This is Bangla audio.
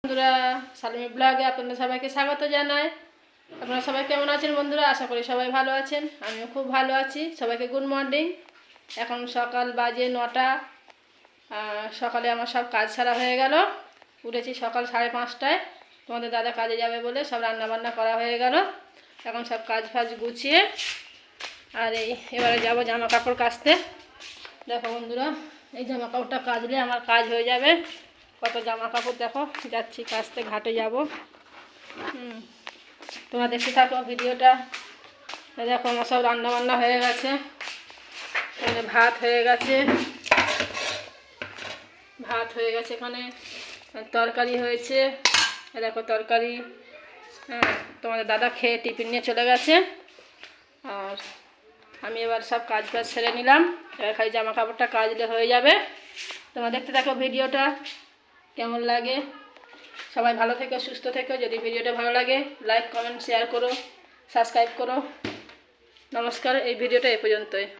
বন্ধুরা, সালমি ব্লগে আপনাদের সবাইকে স্বাগত জানাই। আপনারা সবাই কেমন আছেন বন্ধুরা? আশা করি সবাই ভালো আছেন। আমিও খুব ভালো আছি। সবাইকে গুড মর্নিং। এখন সকাল বাজে 9টা। সকালে আমার সব কাজ সারা হয়ে গেল। উঠেছি সকাল 5:30টায়। তোমাদের দাদা কাজে যাবে বলে সব রান্নাবান্না করা হয়ে গেল। এখন সব কাজ ফাজ গুছিয়ে আর এবারে যাব জামা কাপড় কাচতে। দেখো বন্ধুরা, এই জামা কাপড়টা কাচলে আমার কাজ হয়ে যাবে। কত জামা কাপড় দেখো, যাচ্ছি কাচতে, ঘাটে যাব। তোমরা দেখতে থাকো ভিডিওটা। দেখো আমার সব রান্নাবান্না হয়ে গেছে। এখানে ভাত হয়ে গেছে, এখানে তরকারি হয়েছে। দেখো তরকারি, তোমাদের দাদা খেয়ে টিফিন নিয়ে চলে গেছে। আর আমি এবার সব কাজ বাজ সেরে নিলাম। এবার খালি জামা কাপড়টা কাচলে হয়ে যাবে। তোমরা দেখতে থাকো ভিডিওটা কেমন লাগে। সবাই ভালো থেকো, সুস্থ থেকো। যদি ভিডিওটা ভালো লাগে লাইক কমেন্ট শেয়ার করো, সাবস্ক্রাইব করো। নমস্কার, এই ভিডিওটা এ পর্যন্তই।